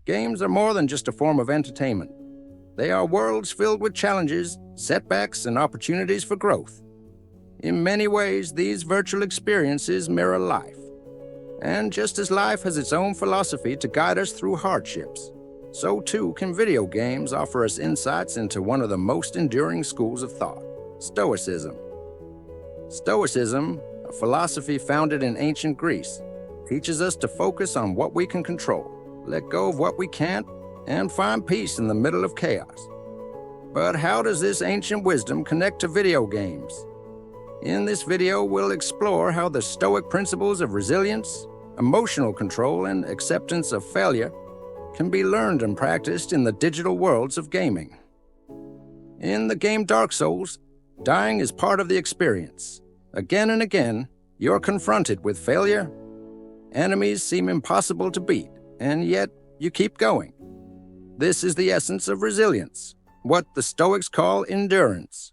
Games are more than just a form of entertainment. They are worlds filled with challenges, setbacks, and opportunities for growth. In many ways, these virtual experiences mirror life. And just as life has its own philosophy to guide us through hardships, so too can video games offer us insights into one of the most enduring schools of thought, Stoicism. Stoicism, a philosophy founded in ancient Greece, teaches us to focus on what we can control, let go of what we can't, and find peace in the middle of chaos. But how does this ancient wisdom connect to video games? In this video, we'll explore how the Stoic principles of resilience, emotional control, and acceptance of failure can be learned and practiced in the digital worlds of gaming. In the game Dark Souls, dying is part of the experience. Again and again, you're confronted with failure. Enemies seem impossible to beat, and yet you keep going. This is the essence of resilience, what the Stoics call endurance.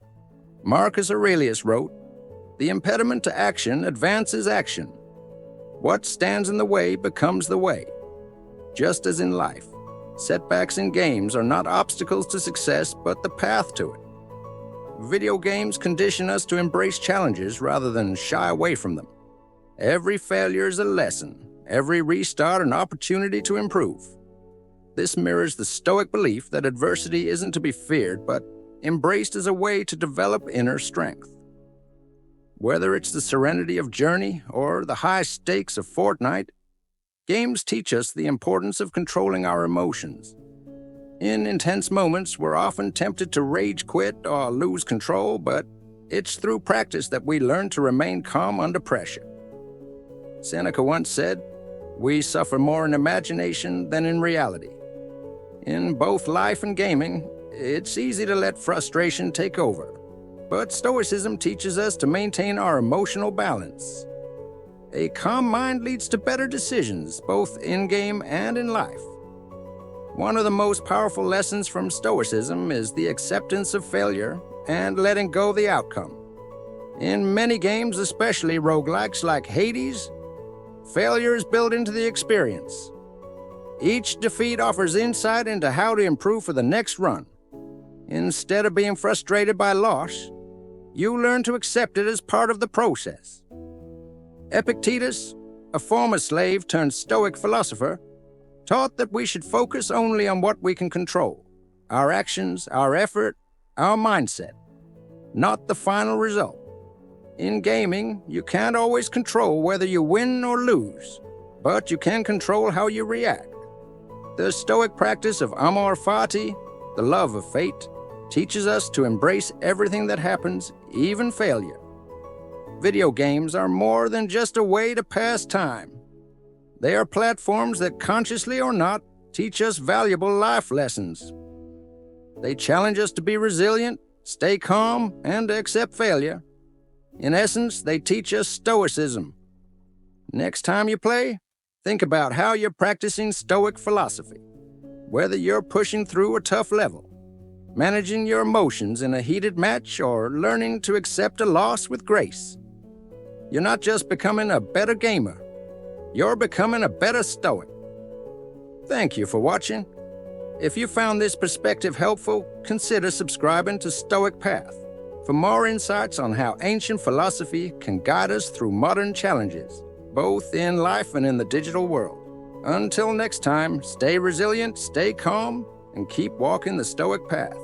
Marcus Aurelius wrote, "The impediment to action advances action. What stands in the way becomes the way." Just as in life, setbacks in games are not obstacles to success, but the path to it. Video games condition us to embrace challenges rather than shy away from them. Every failure is a lesson, every restart an opportunity to improve. This mirrors the Stoic belief that adversity isn't to be feared, but embraced as a way to develop inner strength. Whether it's the serenity of Journey or the high stakes of Fortnite, games teach us the importance of controlling our emotions. In intense moments, we're often tempted to rage quit or lose control, but it's through practice that we learn to remain calm under pressure. Seneca once said, "We suffer more in imagination than in reality." In both life and gaming, it's easy to let frustration take over. But Stoicism teaches us to maintain our emotional balance. A calm mind leads to better decisions, both in-game and in life. One of the most powerful lessons from Stoicism is the acceptance of failure and letting go of the outcome. In many games, especially roguelikes like Hades, failure is built into the experience. Each defeat offers insight into how to improve for the next run. Instead of being frustrated by loss, you learn to accept it as part of the process. Epictetus, a former slave turned Stoic philosopher, taught that we should focus only on what we can control, our actions, our effort, our mindset, not the final result. In gaming, you can't always control whether you win or lose, but you can control how you react. The Stoic practice of amor fati, the love of fate, teaches us to embrace everything that happens, even failure. Video games are more than just a way to pass time. They are platforms that, consciously or not, teach us valuable life lessons. They challenge us to be resilient, stay calm, and accept failure. In essence, they teach us Stoicism. Next time you play, think about how you're practicing Stoic philosophy. Whether you're pushing through a tough level, managing your emotions in a heated match, or learning to accept a loss with grace. You're not just becoming a better gamer, you're becoming a better Stoic. Thank you for watching. If you found this perspective helpful, consider subscribing to Stoic Path for more insights on how ancient philosophy can guide us through modern challenges, both in life and in the digital world. Until next time, stay resilient, stay calm, and keep walking the Stoic path.